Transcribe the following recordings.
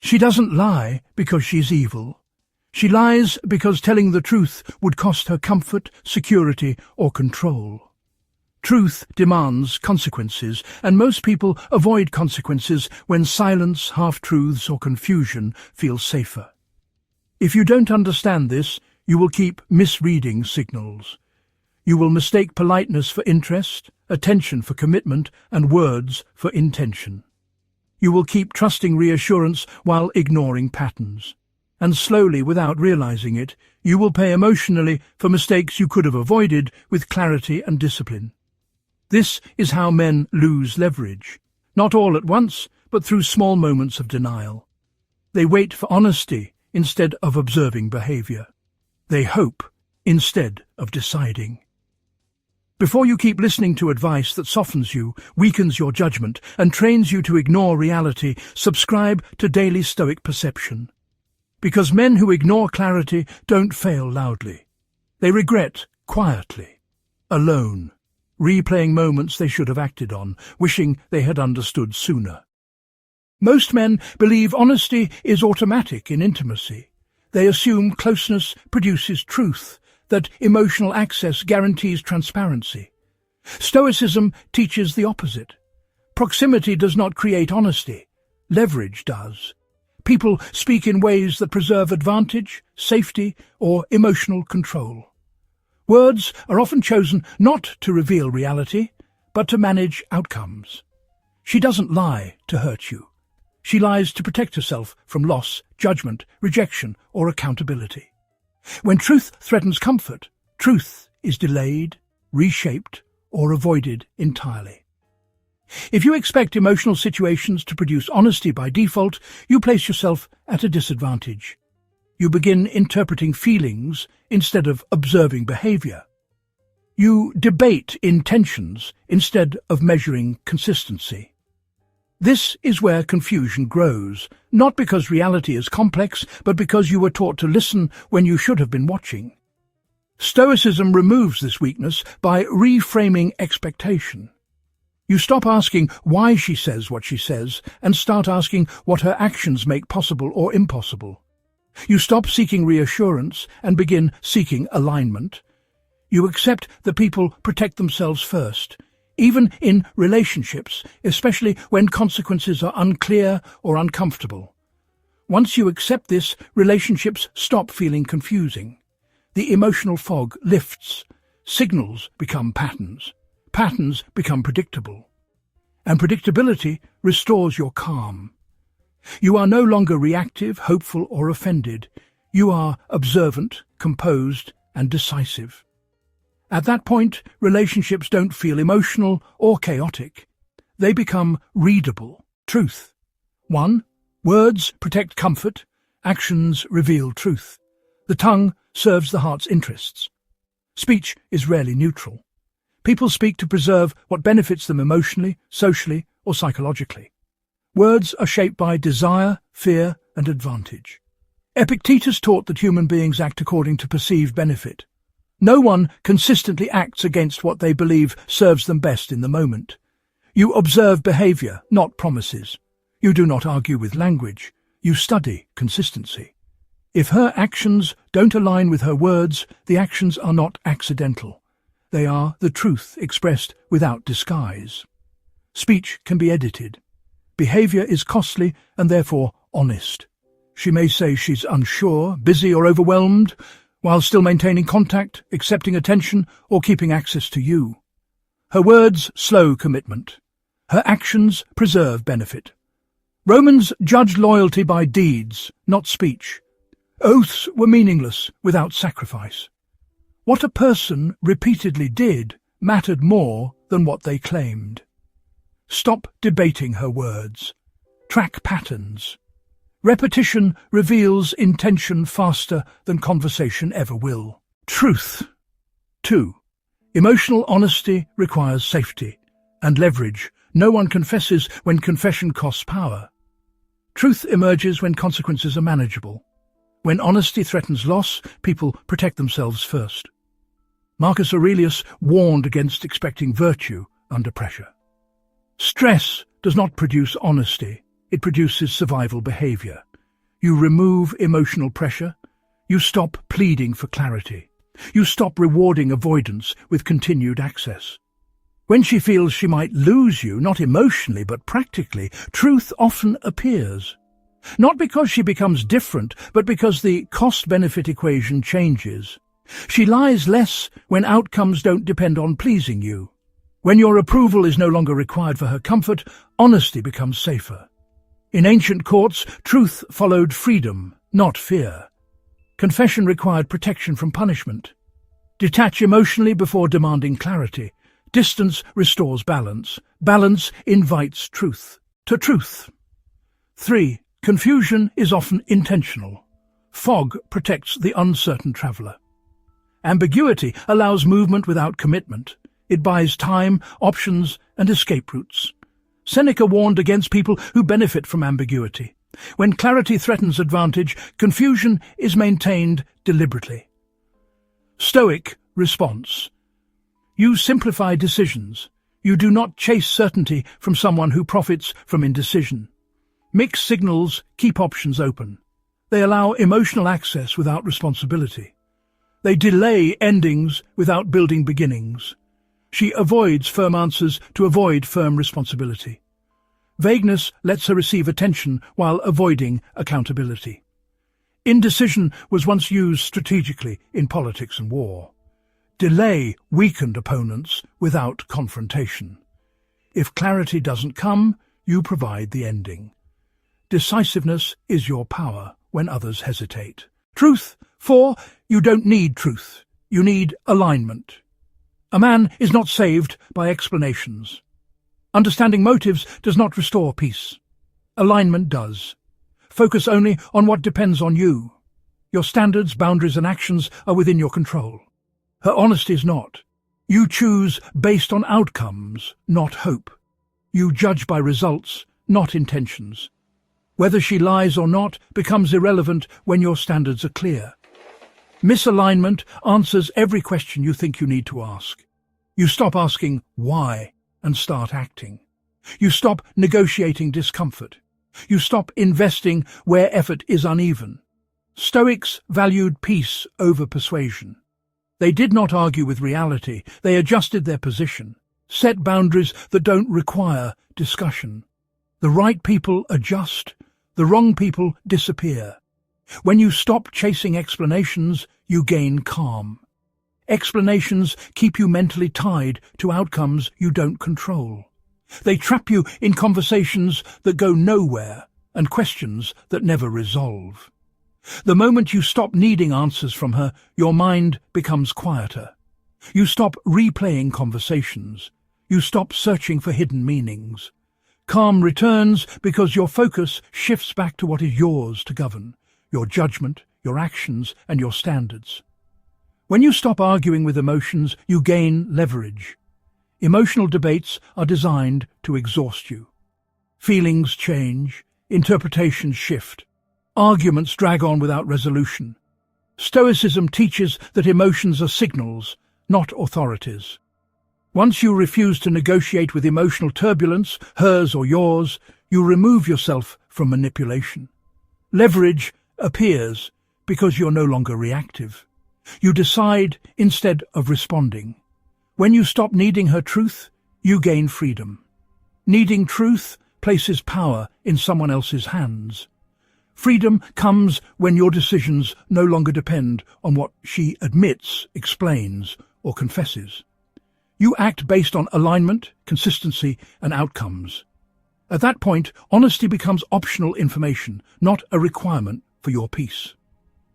She doesn't lie because she's evil. She lies because telling the truth would cost her comfort, security, or control. Truth demands consequences, and most people avoid consequences when silence, half-truths, or confusion feel safer. If you don't understand this, you will keep misreading signals. You will mistake politeness for interest, attention for commitment, and words for intention. You will keep trusting reassurance while ignoring patterns. And slowly, without realizing it, you will pay emotionally for mistakes you could have avoided with clarity and discipline. This is how men lose leverage, not all at once, but through small moments of denial. They wait for honesty instead of observing behavior. They hope instead of deciding. Before you keep listening to advice that softens you, weakens your judgment, and trains you to ignore reality, subscribe to Daily Stoic Perception. Because men who ignore clarity don't fail loudly. They regret quietly, alone, replaying moments they should have acted on, wishing they had understood sooner. Most men believe honesty is automatic in intimacy. They assume closeness produces truth, that emotional access guarantees transparency. Stoicism teaches the opposite. Proximity does not create honesty. Leverage does. People speak in ways that preserve advantage, safety, or emotional control. Words are often chosen not to reveal reality, but to manage outcomes. She doesn't lie to hurt you. She lies to protect herself from loss, judgment, rejection, or accountability. When truth threatens comfort, truth is delayed, reshaped, or avoided entirely. If you expect emotional situations to produce honesty by default, you place yourself at a disadvantage. You begin interpreting feelings instead of observing behavior. You debate intentions instead of measuring consistency. This is where confusion grows, not because reality is complex, but because you were taught to listen when you should have been watching. Stoicism removes this weakness by reframing expectation. You stop asking why she says what she says and start asking what her actions make possible or impossible. You stop seeking reassurance and begin seeking alignment. You accept that people protect themselves first, even in relationships, especially when consequences are unclear or uncomfortable. Once you accept this, relationships stop feeling confusing. The emotional fog lifts. Signals become patterns. Patterns become predictable. And predictability restores your calm. You are no longer reactive, hopeful, or offended. You are observant, composed, and decisive. At that point, relationships don't feel emotional or chaotic. They become readable. Truth. 1. Words protect comfort. Actions reveal truth. The tongue serves the heart's interests. Speech is rarely neutral. People speak to preserve what benefits them emotionally, socially, or psychologically. Words are shaped by desire, fear, and advantage. Epictetus taught that human beings act according to perceived benefit. No one consistently acts against what they believe serves them best in the moment. You observe behavior, not promises. You do not argue with language. You study consistency. If her actions don't align with her words, the actions are not accidental. They are the truth expressed without disguise. Speech can be edited. Behavior is costly and therefore honest. She may say she's unsure, busy, or overwhelmed, while still maintaining contact, accepting attention, or keeping access to you. Her words slow commitment. Her actions preserve benefit. Romans judged loyalty by deeds, not speech. Oaths were meaningless without sacrifice. What a person repeatedly did mattered more than what they claimed. Stop debating her words. Track patterns. Repetition reveals intention faster than conversation ever will. Truth. 2. Emotional honesty requires safety and leverage. No one confesses when confession costs power. Truth emerges when consequences are manageable. When honesty threatens loss, people protect themselves first. Marcus Aurelius warned against expecting virtue under pressure. Stress does not produce honesty, it produces survival behavior. You remove emotional pressure. You stop pleading for clarity. You stop rewarding avoidance with continued access. When she feels she might lose you, not emotionally but practically, truth often appears. Not because she becomes different, but because the cost-benefit equation changes. She lies less when outcomes don't depend on pleasing you. When your approval is no longer required for her comfort, honesty becomes safer. In ancient courts, truth followed freedom, not fear. Confession required protection from punishment. Detach emotionally before demanding clarity. Distance restores balance. Balance invites truth. To truth. 3. Confusion is often intentional. Fog protects the uncertain traveller. Ambiguity allows movement without commitment. It buys time, options, and escape routes. Seneca warned against people who benefit from ambiguity. When clarity threatens advantage, confusion is maintained deliberately. Stoic response. You simplify decisions. You do not chase certainty from someone who profits from indecision. Mixed signals keep options open. They allow emotional access without responsibility. They delay endings without building beginnings. She avoids firm answers to avoid firm responsibility. Vagueness lets her receive attention while avoiding accountability. Indecision was once used strategically in politics and war. Delay weakened opponents without confrontation. If clarity doesn't come, you provide the ending. Decisiveness is your power when others hesitate. Truth. 4. You don't need truth. You need alignment. A man is not saved by explanations. Understanding motives does not restore peace. Alignment does. Focus only on what depends on you. Your standards, boundaries, and actions are within your control. Her honesty is not. You choose based on outcomes, not hope. You judge by results, not intentions. Whether she lies or not becomes irrelevant when your standards are clear. Misalignment answers every question you think you need to ask. You stop asking why and start acting. You stop negotiating discomfort. You stop investing where effort is uneven. Stoics valued peace over persuasion. They did not argue with reality. They adjusted their position, set boundaries that don't require discussion. The right people adjust. The wrong people disappear. When you stop chasing explanations, you gain calm. Explanations keep you mentally tied to outcomes you don't control. They trap you in conversations that go nowhere and questions that never resolve. The moment you stop needing answers from her, your mind becomes quieter. You stop replaying conversations. You stop searching for hidden meanings. Calm returns because your focus shifts back to what is yours to govern, your judgment, your actions, and your standards. When you stop arguing with emotions, you gain leverage. Emotional debates are designed to exhaust you. Feelings change, interpretations shift. Arguments drag on without resolution. Stoicism teaches that emotions are signals, not authorities. Once you refuse to negotiate with emotional turbulence, hers or yours, you remove yourself from manipulation. Leverage appears because you're no longer reactive. You decide instead of responding. When you stop needing her truth, you gain freedom. Needing truth places power in someone else's hands. Freedom comes when your decisions no longer depend on what she admits, explains, or confesses. You act based on alignment, consistency, and outcomes. At that point, honesty becomes optional information, not a requirement for your peace.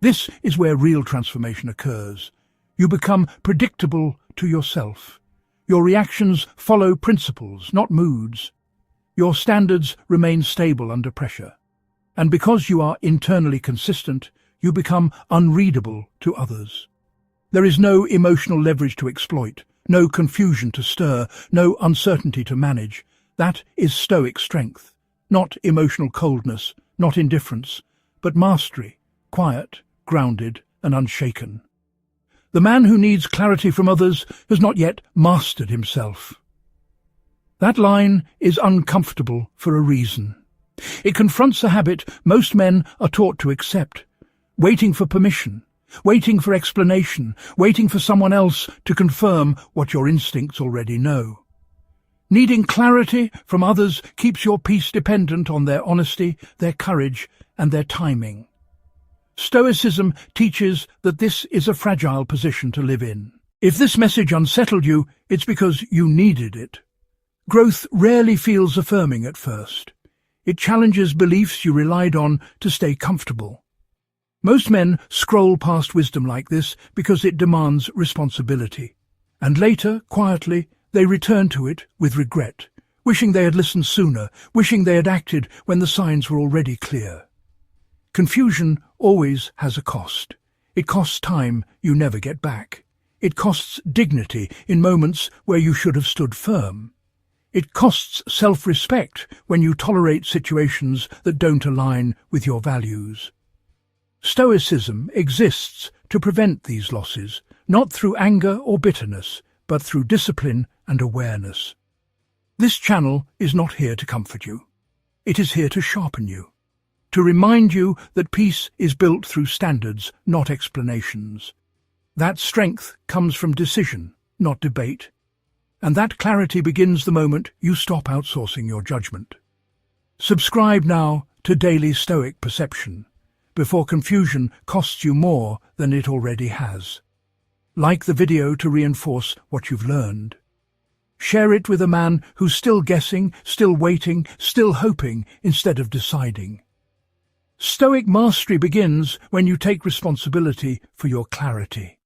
This is where real transformation occurs. You become predictable to yourself. Your reactions follow principles, not moods. Your standards remain stable under pressure. And because you are internally consistent, you become unreadable to others. There is no emotional leverage to exploit, no confusion to stir, no uncertainty to manage. That is Stoic strength, not emotional coldness, not indifference, but mastery, quiet, grounded, and unshaken. The man who needs clarity from others has not yet mastered himself. That line is uncomfortable for a reason. It confronts a habit most men are taught to accept, waiting for permission, waiting for explanation, waiting for someone else to confirm what your instincts already know. Needing clarity from others keeps your peace dependent on their honesty, their courage, and their timing. Stoicism teaches that this is a fragile position to live in. If this message unsettled you, it's because you needed it. Growth rarely feels affirming at first. It challenges beliefs you relied on to stay comfortable. Most men scroll past wisdom like this because it demands responsibility. And later, quietly, they return to it with regret, wishing they had listened sooner, wishing they had acted when the signs were already clear. Confusion always has a cost. It costs time you never get back. It costs dignity in moments where you should have stood firm. It costs self-respect when you tolerate situations that don't align with your values. Stoicism exists to prevent these losses, not through anger or bitterness, but through discipline and awareness. This channel is not here to comfort you. It is here to sharpen you, to remind you that peace is built through standards, not explanations. That strength comes from decision, not debate. And that clarity begins the moment you stop outsourcing your judgment. Subscribe now to Daily Stoic Perception, before confusion costs you more than it already has. Like the video to reinforce what you've learned. Share it with a man who's still guessing, still waiting, still hoping instead of deciding. Stoic mastery begins when you take responsibility for your clarity.